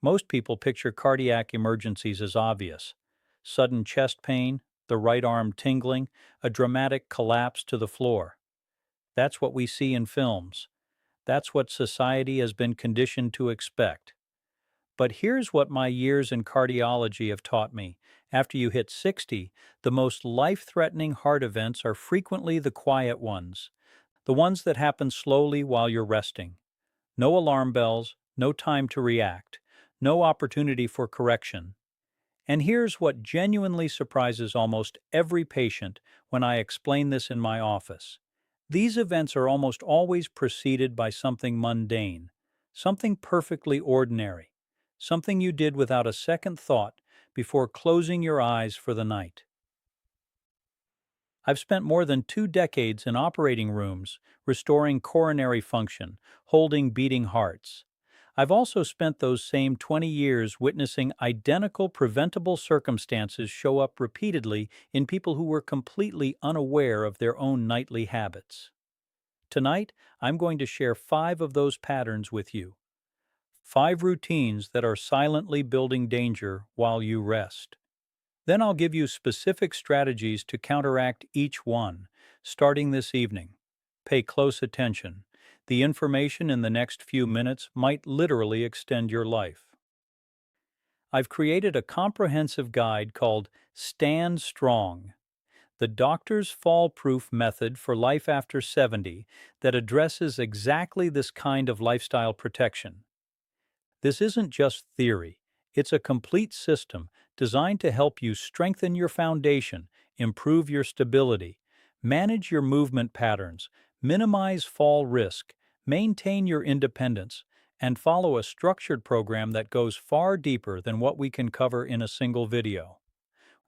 Most people picture cardiac emergencies as obvious: sudden chest pain, the right arm tingling, a dramatic collapse to the floor. That's what we see in films. That's what society has been conditioned to expect. But here's what my years in cardiology have taught me. After you hit 60, the most life threatening heart events are frequently the quiet ones, the ones that happen slowly while you're resting. No alarm bells, no time to react, no opportunity for correction. And here's what genuinely surprises almost every patient when I explain this in my office. These events are almost always preceded by something mundane, something perfectly ordinary, something you did without a second thought before closing your eyes for the night. I've spent more than 2 decades in operating rooms, restoring coronary function, holding beating hearts. I've also spent those same 20 years witnessing identical preventable circumstances show up repeatedly in people who were completely unaware of their own nightly habits. Tonight, I'm going to share 5 of those patterns with you. 5 routines that are silently building danger while you rest. Then I'll give you specific strategies to counteract each one, starting this evening. Pay close attention. The information in the next few minutes might literally extend your life. I've created a comprehensive guide called Stand Strong, the doctor's fall-proof method for life after 70 that addresses exactly this kind of lifestyle protection. This isn't just theory, it's a complete system designed to help you strengthen your foundation, improve your stability, manage your movement patterns, minimize fall risk, maintain your independence, and follow a structured program that goes far deeper than what we can cover in a single video.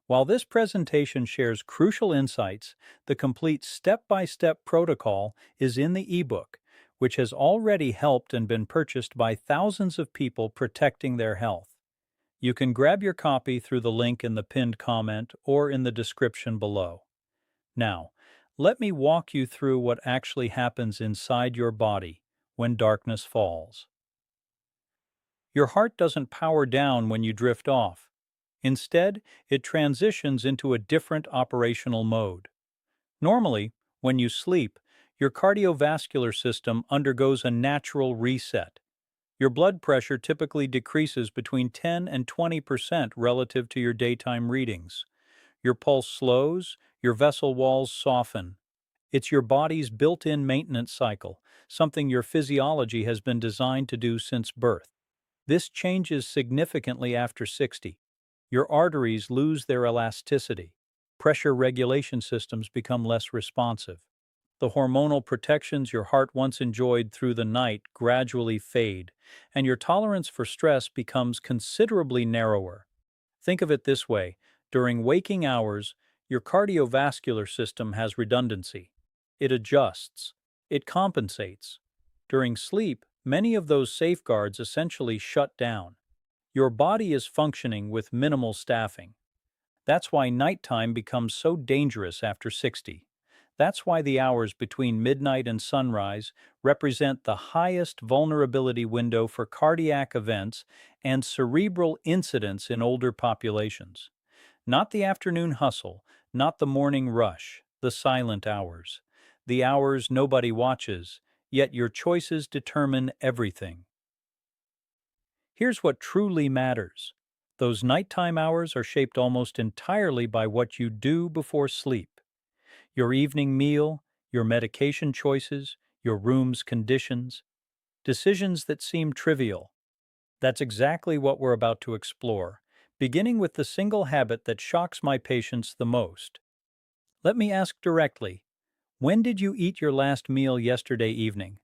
While this presentation shares crucial insights, the complete step-by-step protocol is in the ebook, which has already helped and been purchased by thousands of people protecting their health. You can grab your copy through the link in the pinned comment or in the description below. Now, let me walk you through what actually happens inside your body when darkness falls. Your heart doesn't power down when you drift off. Instead, it transitions into a different operational mode. Normally, when you sleep, your cardiovascular system undergoes a natural reset. Your blood pressure typically decreases between 10 and 20% relative to your daytime readings. Your pulse slows, your vessel walls soften. It's your body's built-in maintenance cycle, something your physiology has been designed to do since birth. This changes significantly after 60. Your arteries lose their elasticity. Pressure regulation systems become less responsive. The hormonal protections your heart once enjoyed through the night gradually fade, and your tolerance for stress becomes considerably narrower. Think of it this way: during waking hours, your cardiovascular system has redundancy. It adjusts. It compensates. During sleep, many of those safeguards essentially shut down. Your body is functioning with minimal staffing. That's why nighttime becomes so dangerous after 60. That's why the hours between midnight and sunrise represent the highest vulnerability window for cardiac events and cerebral incidents in older populations. Not the afternoon hustle, not the morning rush, the silent hours. The hours nobody watches, yet your choices determine everything. Here's what truly matters. Those nighttime hours are shaped almost entirely by what you do before sleep. Your evening meal, your medication choices, your room's conditions, decisions that seem trivial. That's exactly what we're about to explore, beginning with the single habit that shocks my patients the most. Let me ask directly, when did you eat your last meal yesterday evening?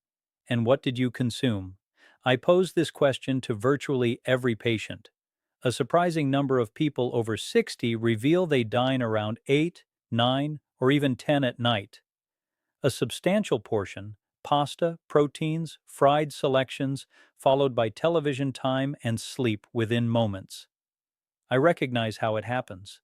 And what did you consume? I pose this question to virtually every patient. A surprising number of people over 60 reveal they dine around 8, 9, or even 10 at night. A substantial portion, pasta, proteins, fried selections, followed by television time and sleep within moments. I recognize how it happens.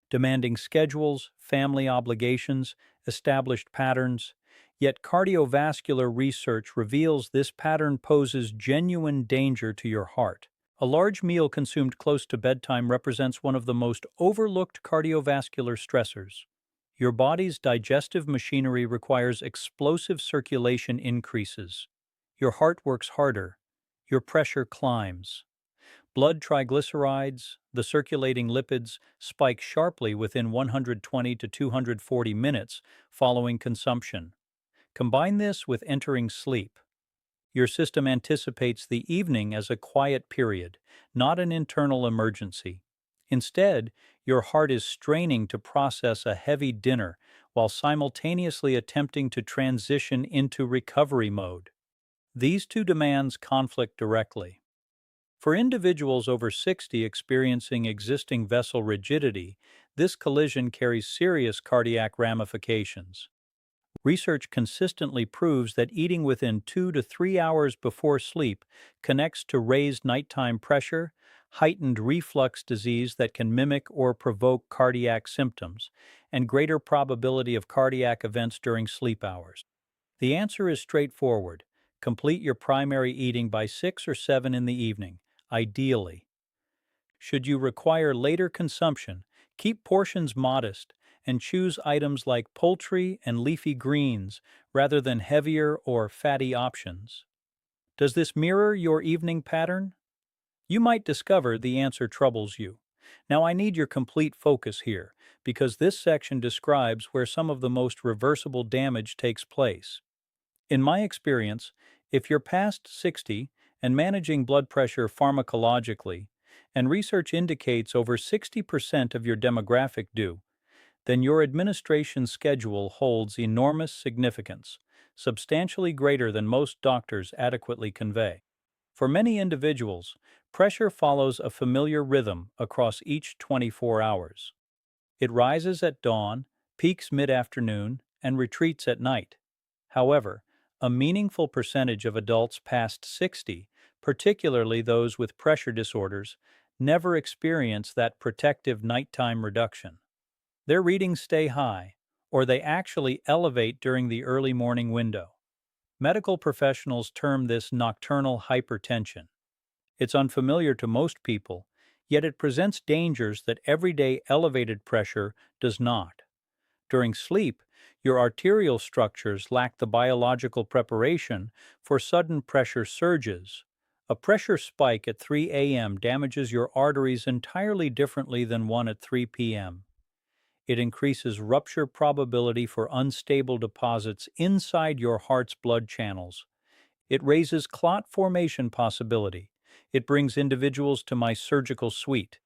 Demanding schedules, family obligations, established patterns, yet cardiovascular research reveals this pattern poses genuine danger to your heart. A large meal consumed close to bedtime represents one of the most overlooked cardiovascular stressors. Your body's digestive machinery requires explosive circulation increases. Your heart works harder. Your pressure climbs. Blood triglycerides, the circulating lipids, spike sharply within 120 to 240 minutes following consumption. Combine this with entering sleep. Your system anticipates the evening as a quiet period, not an internal emergency. Instead, your heart is straining to process a heavy dinner while simultaneously attempting to transition into recovery mode. These two demands conflict directly. For individuals over 60 experiencing existing vessel rigidity, this collision carries serious cardiac ramifications. Research consistently proves that eating within 2 to 3 hours before sleep connects to raised nighttime pressure, heightened reflux disease that can mimic or provoke cardiac symptoms, and greater probability of cardiac events during sleep hours. The answer is straightforward. Complete your primary eating by 6 or 7 in the evening, ideally. Should you require later consumption, keep portions modest and choose items like poultry and leafy greens rather than heavier or fatty options. Does this mirror your evening pattern? You might discover the answer troubles you. Now, I need your complete focus here, because this section describes where some of the most reversible damage takes place. In my experience, if you're past 60 and managing blood pressure pharmacologically, and research indicates over 60% of your demographic do, then your administration schedule holds enormous significance, substantially greater than most doctors adequately convey. For many individuals, pressure follows a familiar rhythm across each 24 hours. It rises at dawn, peaks mid-afternoon, and retreats at night. However, a meaningful percentage of adults past 60, particularly those with pressure disorders, never experience that protective nighttime reduction. Their readings stay high, or they actually elevate during the early morning window. Medical professionals term this nocturnal hypertension. It's unfamiliar to most people, yet it presents dangers that everyday elevated pressure does not. During sleep, your arterial structures lack the biological preparation for sudden pressure surges. A pressure spike at 3 a.m. damages your arteries entirely differently than one at 3 p.m. It increases rupture probability for unstable deposits inside your heart's blood channels. It raises clot formation possibility. It brings individuals to my surgical suite.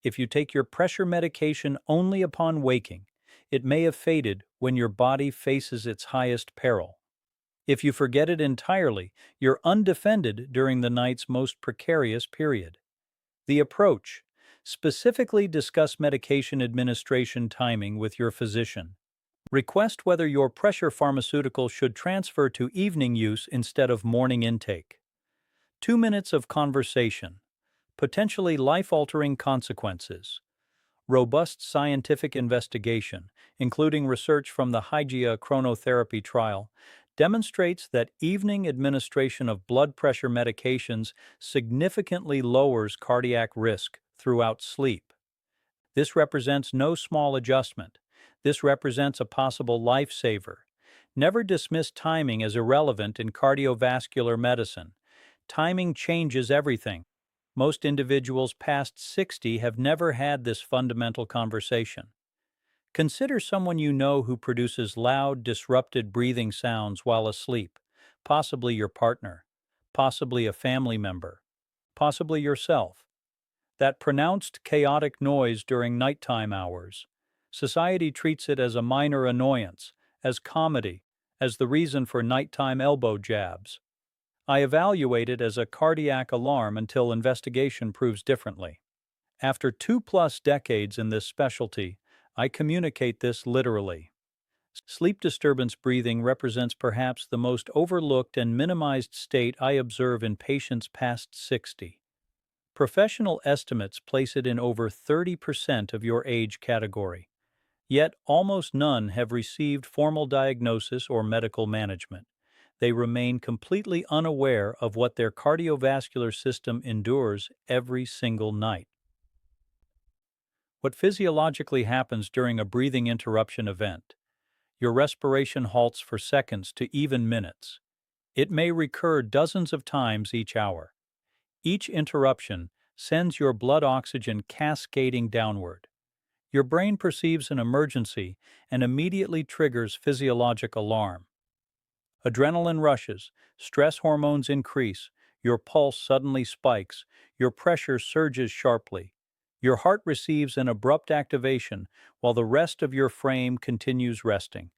If you take your pressure medication only upon waking, it may have faded when your body faces its highest peril. If you forget it entirely, you're undefended during the night's most precarious period. The approach: specifically discuss medication administration timing with your physician. Request whether your pressure pharmaceutical should transfer to evening use instead of morning intake. 2 minutes of conversation. Potentially life-altering consequences. Robust scientific investigation, including research from the Hygia chronotherapy trial, demonstrates that evening administration of blood pressure medications significantly lowers cardiac risk throughout sleep. This represents no small adjustment. This represents a possible lifesaver. Never dismiss timing as irrelevant in cardiovascular medicine. Timing changes everything. Most individuals past 60 have never had this fundamental conversation. Consider someone you know who produces loud, disrupted breathing sounds while asleep, possibly your partner, possibly a family member, possibly yourself. That pronounced, chaotic noise during nighttime hours. Society treats it as a minor annoyance, as comedy, as the reason for nighttime elbow jabs. I evaluate it as a cardiac alarm until investigation proves differently. After 2+ decades in this specialty, I communicate this literally. Sleep disturbance breathing represents perhaps the most overlooked and minimized state I observe in patients past 60. Professional estimates place it in over 30% of your age category. Yet almost none have received formal diagnosis or medical management. they remain completely unaware of what their cardiovascular system endures every single night. What physiologically happens during a breathing interruption event? Your respiration halts for seconds to even minutes. It may recur dozens of times each hour. Each interruption sends your blood oxygen cascading downward. Your brain perceives an emergency and immediately triggers physiologic alarm. Adrenaline rushes, stress hormones increase, your pulse suddenly spikes, your pressure surges sharply. Your heart receives an abrupt activation while the rest of your frame continues resting.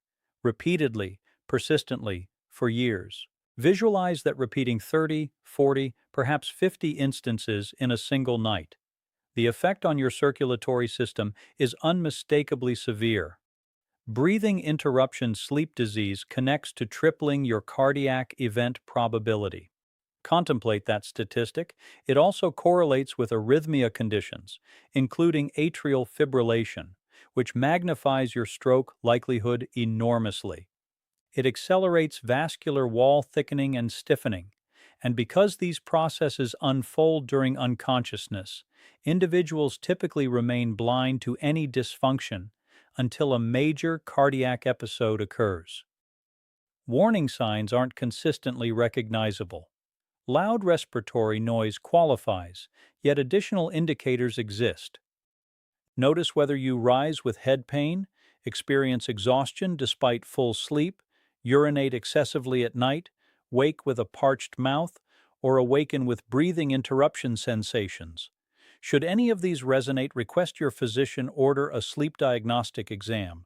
Repeatedly, persistently, for years. Visualize that repeating 30, 40, perhaps 50 instances in a single night. The effect on your circulatory system is unmistakably severe. Breathing interruption sleep disease connects to tripling your cardiac event probability. Contemplate that statistic. It also correlates with arrhythmia conditions, including atrial fibrillation, which magnifies your stroke likelihood enormously. It accelerates vascular wall thickening and stiffening, and because these processes unfold during unconsciousness, individuals typically remain blind to any dysfunction until a major cardiac episode occurs. Warning signs aren't consistently recognizable. Loud respiratory noise qualifies, yet additional indicators exist. Notice whether you rise with head pain, experience exhaustion despite full sleep, urinate excessively at night, wake with a parched mouth, or awaken with breathing interruption sensations. Should any of these resonate, request your physician order a sleep diagnostic exam.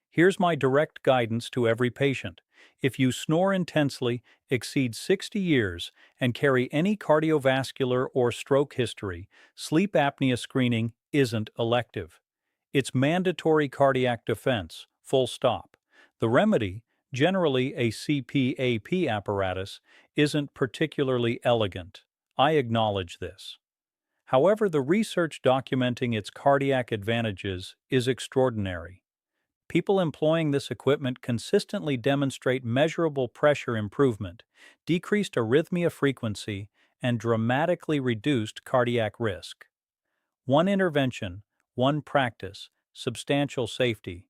Here's my direct guidance to every patient. If you snore intensely, exceed 60 years, and carry any cardiovascular or stroke history, sleep apnea screening isn't elective. It's mandatory cardiac defense, full stop. The remedy, generally a CPAP apparatus, isn't particularly elegant. I acknowledge this. However, the research documenting its cardiac advantages is extraordinary. People employing this equipment consistently demonstrate measurable pressure improvement, decreased arrhythmia frequency, and dramatically reduced cardiac risk. One intervention, one practice, substantial safety.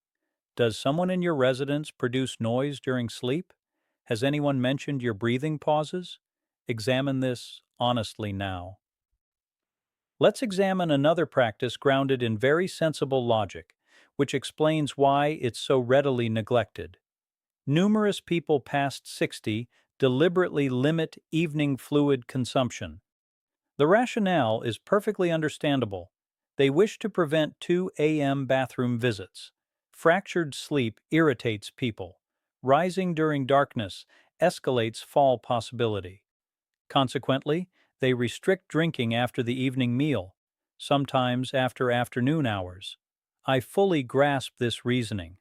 Does someone in your residence produce noise during sleep? Has anyone mentioned your breathing pauses? Examine this honestly now. Let's examine another practice grounded in very sensible logic, which explains why it's so readily neglected. Numerous people past 60 deliberately limit evening fluid consumption. The rationale is perfectly understandable. They wish to prevent 2 a.m. bathroom visits. Fractured sleep irritates people. Rising during darkness escalates fall possibility. Consequently, they restrict drinking after the evening meal, sometimes after afternoon hours. I fully grasp this reasoning.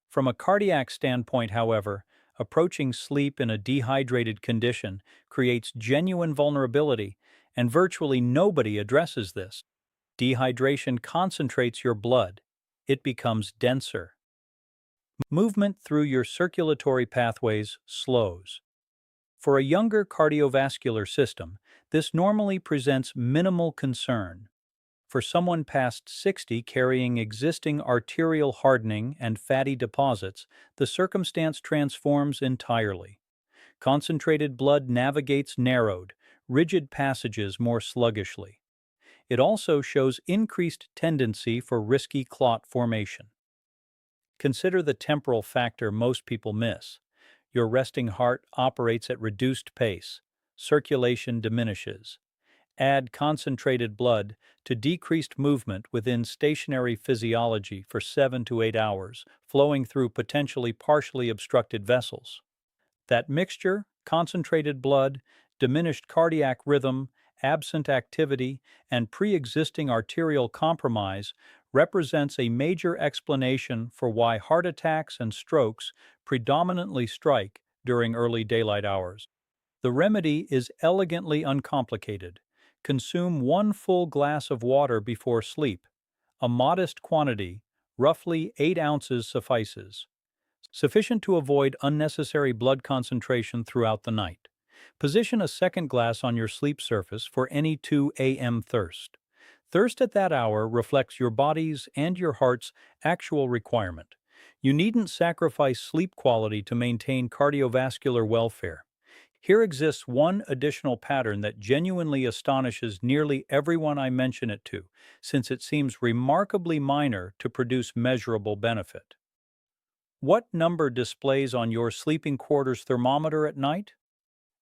From a cardiac standpoint, however, approaching sleep in a dehydrated condition creates genuine vulnerability, and virtually nobody addresses this. Dehydration concentrates your blood. It becomes denser. Movement through your circulatory pathways slows. For a younger cardiovascular system, this normally presents minimal concern. For someone past 60 carrying existing arterial hardening and fatty deposits, the circumstance transforms entirely. Concentrated blood navigates narrowed, rigid passages more sluggishly. It also shows increased tendency for risky clot formation. Consider the temporal factor most people miss. Your resting heart operates at reduced pace. Circulation diminishes. Add concentrated blood to decreased movement within stationary physiology for 7 to 8 hours, flowing through potentially partially obstructed vessels. That mixture, concentrated blood, diminished cardiac rhythm, absent activity, and pre-existing arterial compromise represents a major explanation for why heart attacks and strokes predominantly strike during early daylight hours. The remedy is elegantly uncomplicated. Consume 1 full glass of water before sleep. A modest quantity, roughly 8 ounces, suffices. sufficient to avoid unnecessary blood concentration throughout the night. Position a second glass on your sleep surface for any 2 a.m. thirst. Thirst at that hour reflects your body's and your heart's actual requirement. You needn't sacrifice sleep quality to maintain cardiovascular welfare. Here exists one additional pattern that genuinely astonishes nearly everyone I mention it to, since it seems remarkably minor to produce measurable benefit. What number displays on your sleeping quarters thermometer at night?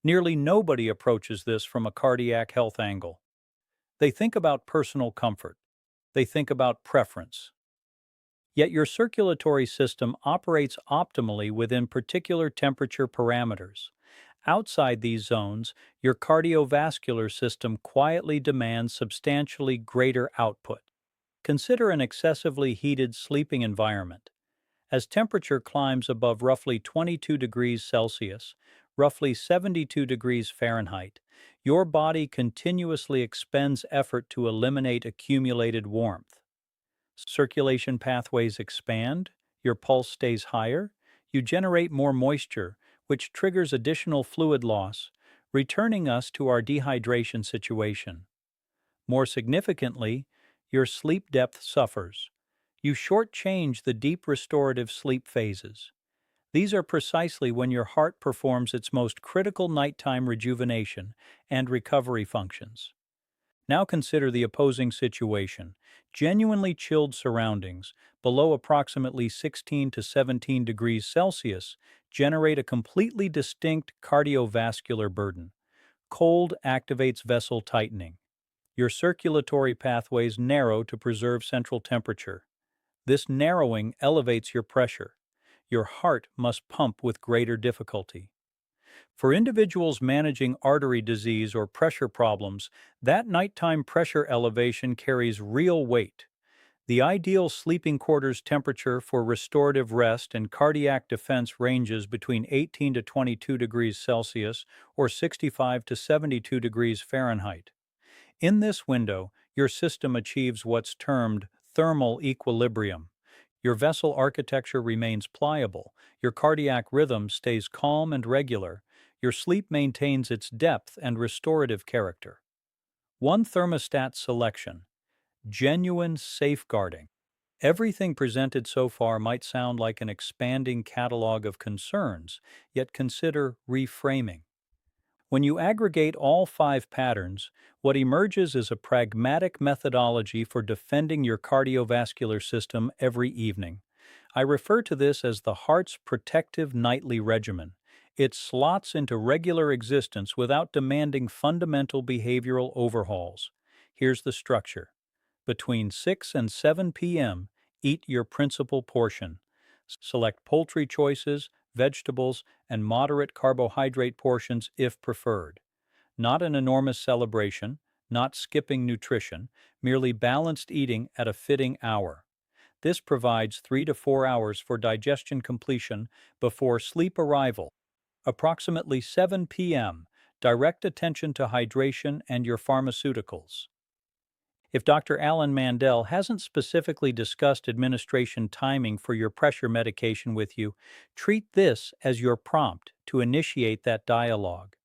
Nearly nobody approaches this from a cardiac health angle. They think about personal comfort. They think about preference. Yet your circulatory system operates optimally within particular temperature parameters. Outside these zones, your cardiovascular system quietly demands substantially greater output. Consider an excessively heated sleeping environment. As temperature climbs above roughly 22 degrees Celsius, roughly 72 degrees Fahrenheit, your body continuously expends effort to eliminate accumulated warmth. Circulation pathways expand, your pulse stays higher, you generate more moisture, which triggers additional fluid loss, returning us to our dehydration situation. More significantly, your sleep depth suffers. You shortchange the deep restorative sleep phases. These are precisely when your heart performs its most critical nighttime rejuvenation and recovery functions. Now consider the opposing situation. Genuinely chilled surroundings, below approximately 16 to 17 degrees Celsius, generate a completely distinct cardiovascular burden. Cold activates vessel tightening. Your circulatory pathways narrow to preserve central temperature. This narrowing elevates your pressure. Your heart must pump with greater difficulty. For individuals managing artery disease or pressure problems, that nighttime pressure elevation carries real weight. The ideal sleeping quarters temperature for restorative rest and cardiac defense ranges between 18 to 22 degrees Celsius or 65 to 72 degrees Fahrenheit. In this window, your system achieves what's termed thermal equilibrium. Your vessel architecture remains pliable, your cardiac rhythm stays calm and regular, your sleep maintains its depth and restorative character. One thermostat selection. Genuine safeguarding. Everything presented so far might sound like an expanding catalog of concerns, yet consider reframing. When you aggregate all 5 patterns, what emerges is a pragmatic methodology for defending your cardiovascular system every evening. I refer to this as the heart's protective nightly regimen. It slots into regular existence without demanding fundamental behavioral overhauls. Here's the structure. Between 6 and 7 p.m., eat your principal portion. Select poultry choices, vegetables, and moderate carbohydrate portions if preferred. Not an enormous celebration, not skipping nutrition, merely balanced eating at a fitting hour. This provides 3 to 4 hours for digestion completion before sleep arrival. Approximately 7 p.m., direct attention to hydration and your pharmaceuticals. If Dr. Alan Mandel hasn't specifically discussed administration timing for your pressure medication with you, treat this as your prompt to initiate that dialogue.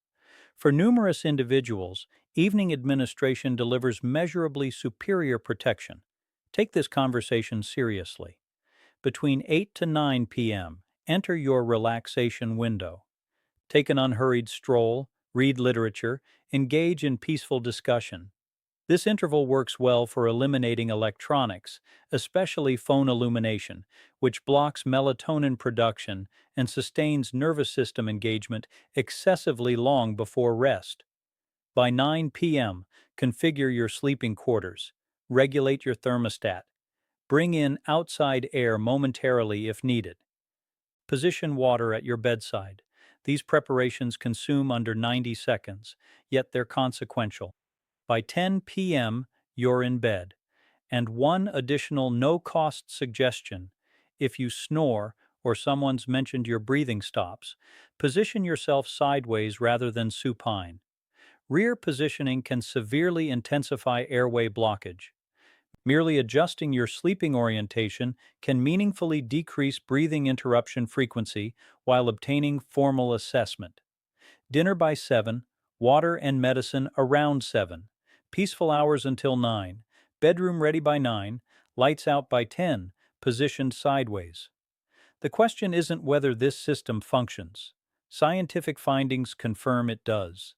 For numerous individuals, evening administration delivers measurably superior protection. Take this conversation seriously. Between 8 to 9 p.m., enter your relaxation window. Take an unhurried stroll, read literature, engage in peaceful discussion. This interval works well for eliminating electronics, especially phone illumination, which blocks melatonin production and sustains nervous system engagement excessively long before rest. By 9 p.m., configure your sleeping quarters, regulate your thermostat, bring in outside air momentarily if needed. Position water at your bedside. These preparations consume under 90 seconds, yet they're consequential. By 10 p.m., you're in bed. And one additional no-cost suggestion: if you snore or someone's mentioned your breathing stops, position yourself sideways rather than supine. Rear positioning can severely intensify airway blockage. Merely adjusting your sleeping orientation can meaningfully decrease breathing interruption frequency while obtaining formal assessment. Dinner by 7, water and medicine around 7, peaceful hours until 9, bedroom ready by 9, lights out by 10, positioned sideways. The question isn't whether this system functions. Scientific findings confirm it does.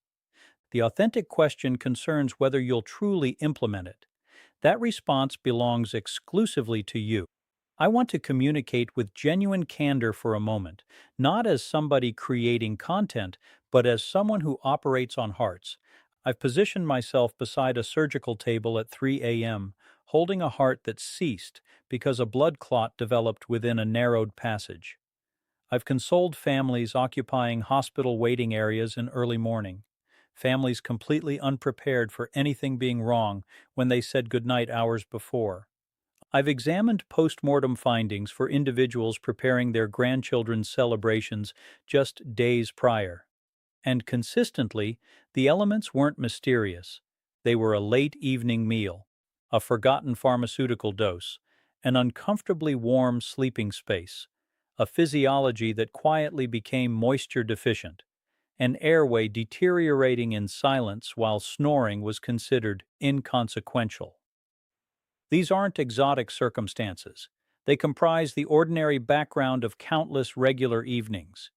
The authentic question concerns whether you'll truly implement it. That response belongs exclusively to you. I want to communicate with genuine candor for a moment, not as somebody creating content, but as someone who operates on hearts. I've positioned myself beside a surgical table at 3 a.m., holding a heart that ceased because a blood clot developed within a narrowed passage. I've consoled families occupying hospital waiting areas in early morning, families completely unprepared for anything being wrong when they said goodnight hours before. I've examined post-mortem findings for individuals preparing their grandchildren's celebrations just days prior. And consistently, the elements weren't mysterious. They were a late evening meal, a forgotten pharmaceutical dose, an uncomfortably warm sleeping space, a physiology that quietly became moisture deficient, an airway deteriorating in silence while snoring was considered inconsequential. These aren't exotic circumstances. They comprise the ordinary background of countless regular evenings.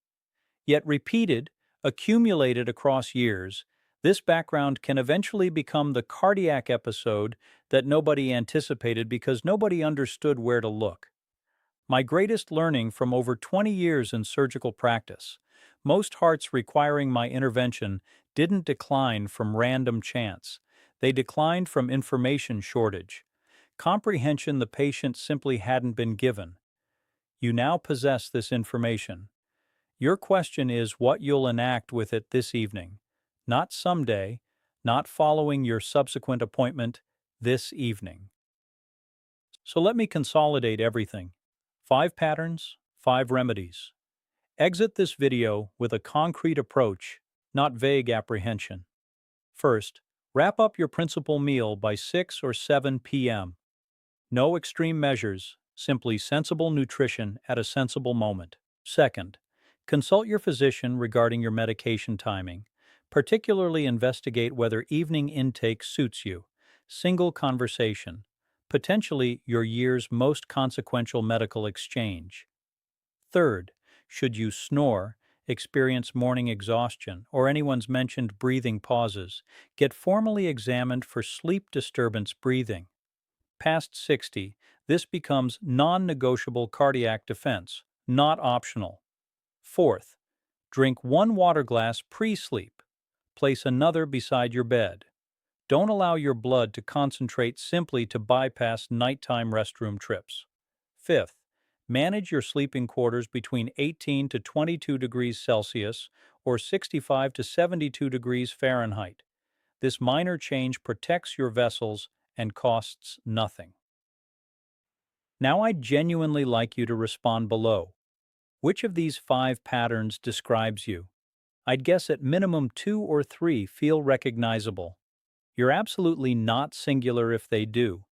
Yet repeated, accumulated across years, this background can eventually become the cardiac episode that nobody anticipated because nobody understood where to look. My greatest learning from over 20 years in surgical practice: most hearts requiring my intervention didn't decline from random chance. They declined from information shortage, comprehension the patient simply hadn't been given. You now possess this information. Your question is what you'll enact with it this evening. Not someday, not following your subsequent appointment, this evening. So let me consolidate everything. 5 patterns, 5 remedies. Exit this video with a concrete approach, not vague apprehension. First, wrap up your principal meal by 6 or 7 p.m. No extreme measures, simply sensible nutrition at a sensible moment. Second, consult your physician regarding your medication timing. Particularly investigate whether evening intake suits you. Single conversation, potentially your year's most consequential medical exchange. Third, should you snore, experience morning exhaustion, or anyone's mentioned breathing pauses, get formally examined for sleep disturbance breathing. Past 60, this becomes non-negotiable cardiac defense, not optional. Fourth, drink 1 water glass pre-sleep. Place another beside your bed. Don't allow your blood to concentrate simply to bypass nighttime restroom trips. Fifth, manage your sleeping quarters between 18 to 22 degrees Celsius or 65 to 72 degrees Fahrenheit. This minor change protects your vessels and costs nothing. Now I'd genuinely like you to respond below. Which of these 5 patterns describes you? I'd guess at minimum 2 or 3 feel recognizable. You're absolutely not singular if they do.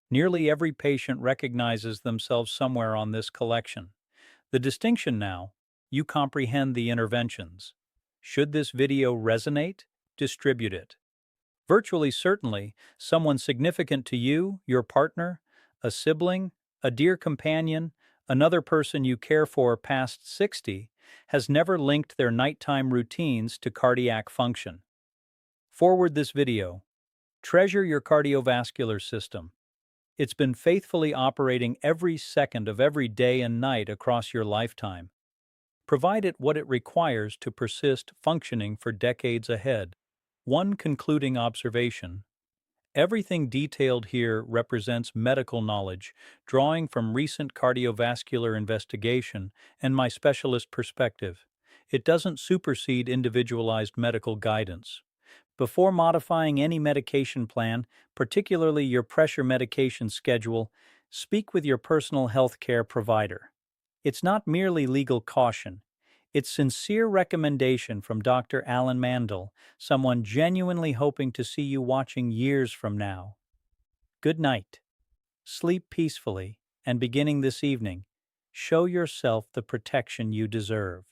Nearly every patient recognizes themselves somewhere on this collection. The distinction now: you comprehend the interventions. Should this video resonate, distribute it. Virtually certainly, someone significant to you, your partner, a sibling, a dear companion, another person you care for past 60, has never linked their nighttime routines to cardiac function. Forward this video. Treasure your cardiovascular system. It's been faithfully operating every second of every day and night across your lifetime. Provide it what it requires to persist functioning for decades ahead. One concluding observation: everything detailed here represents medical knowledge, drawing from recent cardiovascular investigation and my specialist perspective. It doesn't supersede individualized medical guidance. Before modifying any medication plan, particularly your pressure medication schedule, speak with your personal health care provider. It's not merely legal caution. It's sincere recommendation from Dr. Alan Mandel, someone genuinely hoping to see you watching years from now. Good night. Sleep peacefully, and beginning this evening, show yourself the protection you deserve.